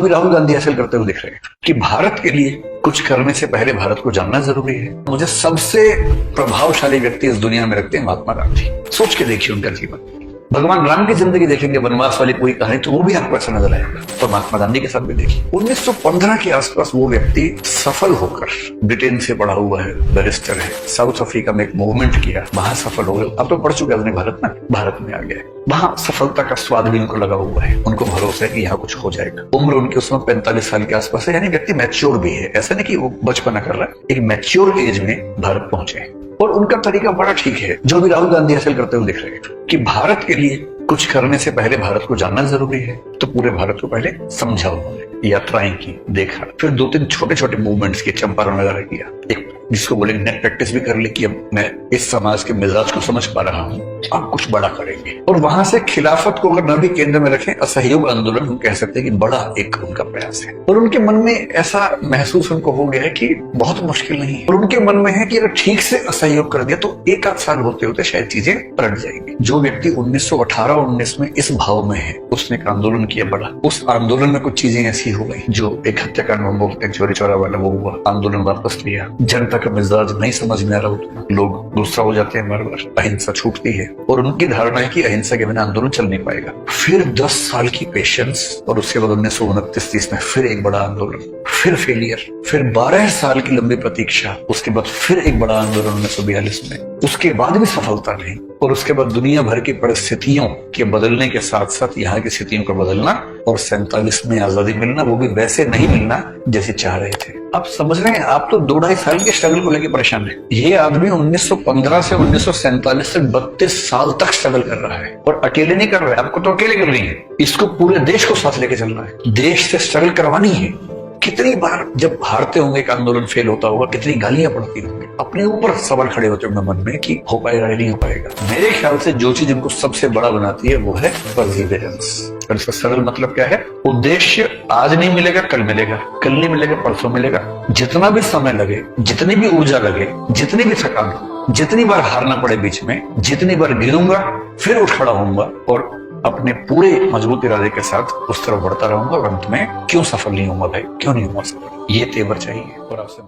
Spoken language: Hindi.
भी राहुल गांधी हासिल करते हुए दिख रहे हैं कि भारत के लिए कुछ करने से पहले भारत को जानना जरूरी है। मुझे सबसे प्रभावशाली व्यक्ति इस दुनिया में लगते हैं महात्मा गांधी। सोच के देखिए उनका जीवन। भगवान राम की जिंदगी देखेंगे, वनवास वाली कोई कहानी, तो वो भी आपको ऐसा नजर आएगा। और महात्मा गांधी के साथ भी देखिए 1915 के आसपास वो व्यक्ति सफल होकर, ब्रिटेन से पढ़ा हुआ है, बैरिस्टर है, साउथ अफ्रीका में एक मूवमेंट किया, वहां सफल हो गए। अब तो पढ़ चुके अपने भारत में आ गए। वहां सफलता का स्वाद भी उनको लगा हुआ है। उनको भरोसा है कि यहाँ कुछ हो जाएगा। उम्र उनकी उस वक्त 45 साल के आसपास है, यानी व्यक्ति मैच्योर भी है। ऐसा नहीं कि वो बचपना कर रहा है, एक मैच्योर एज में भारत पहुंचे। और उनका तरीका बड़ा ठीक है, जो भी राहुल गांधी हासिल करते हुए दिख रहे हैं कि भारत के लिए कुछ करने से पहले भारत को जानना जरूरी है। तो पूरे भारत को पहले समझा उन्होंने, यात्राएं की, देखा, फिर 2-3 छोटे छोटे मूवमेंट्स किए, चंपारण वगैरह किया, एक जिसको बोले नेट प्रैक्टिस भी कर ली कि अब मैं इस समाज के मिजाज को समझ पा रहा हूँ, अब कुछ बड़ा करेंगे। और वहां से खिलाफत को अगर न भी केंद्र में रखें, असहयोग आंदोलन हम कह सकते हैं कि बड़ा एक उनका प्रयास है। और उनके मन में ऐसा महसूस उनको हो गया है कि बहुत मुश्किल नहीं है। और उनके मन में है कि अगर ठीक से असहयोग कर दिया तो 1-8 साल होते होते शायद चीजें पलट जाएंगी। जो व्यक्ति 1918-19 में इस भाव में है, उसने एक आंदोलन किया बड़ा। उस आंदोलन में कुछ चीजें ऐसी हो गई, जो एक हत्याकांड में बोलते हैं, चोरी चोरा वाला, वो हुआ। आंदोलन वापस लिया, जनता का मिजाज नहीं समझ में आ रहा होता, लोग गुस्सा हो जाते हैं, बार-बार अहिंसा छूटती है। और उनकी धारणा है कि अहिंसा के बिना आंदोलन चल नहीं पाएगा। फिर 10 साल की पेशेंस, और उसके बाद 1929-30 में फिर एक बड़ा आंदोलन, फिर फेलियर, फिर 12 साल की लंबी प्रतीक्षा, उसके बाद फिर एक बड़ा आंदोलन 1942 में, उसके बाद भी सफलता नहीं। और उसके बाद दुनिया भर की परिस्थितियों के बदलने के साथ साथ यहाँ की स्थितियों को बदलना, और 47 में आजादी मिलना, वो भी वैसे नहीं मिलना जैसे चाह रहे थे। आप समझ रहे हैं, आप तो 2-2.5 साल के स्ट्रगल को लेकर परेशान है। ये आदमी 1915 से 1947 तक 32 साल तक स्ट्रगल कर रहा है, और अकेले नहीं कर रहा है, आपको तो अकेले कर रही है, इसको पूरे देश को साथ लेके चलना है, देश से स्ट्रगल करवानी है। कितनी बार जब हारते होंगे, एक आंदोलन फेल होता होगा, कितनी गालियां पड़ती होंगी, अपने ऊपर सवाल खड़े होते होंगे मन में कि हो पाएगा नहीं हो पाएगा। मेरे ख्याल से जो चीज इनको सबसे बड़ा बनाती है वो है परसिवियरेंस। और इसका सरल मतलब क्या है? उद्देश्य आज नहीं मिलेगा, कल मिलेगा, कल नहीं मिलेगा, परसों मिलेगा। जितना भी समय लगे, जितनी भी ऊर्जा लगे, जितनी भी थकान हो, जितनी बार हारना पड़े बीच में, जितनी बार गिरूंगा फिर उठ खड़ा होऊंगा, और अपने पूरे मजबूत इरादे के साथ उस तरफ बढ़ता रहूंगा। और अंत में क्यों सफल नहीं होऊंगा भाई, क्यों नहीं होऊंगा सफल, ये तेवर चाहिए। और आपसे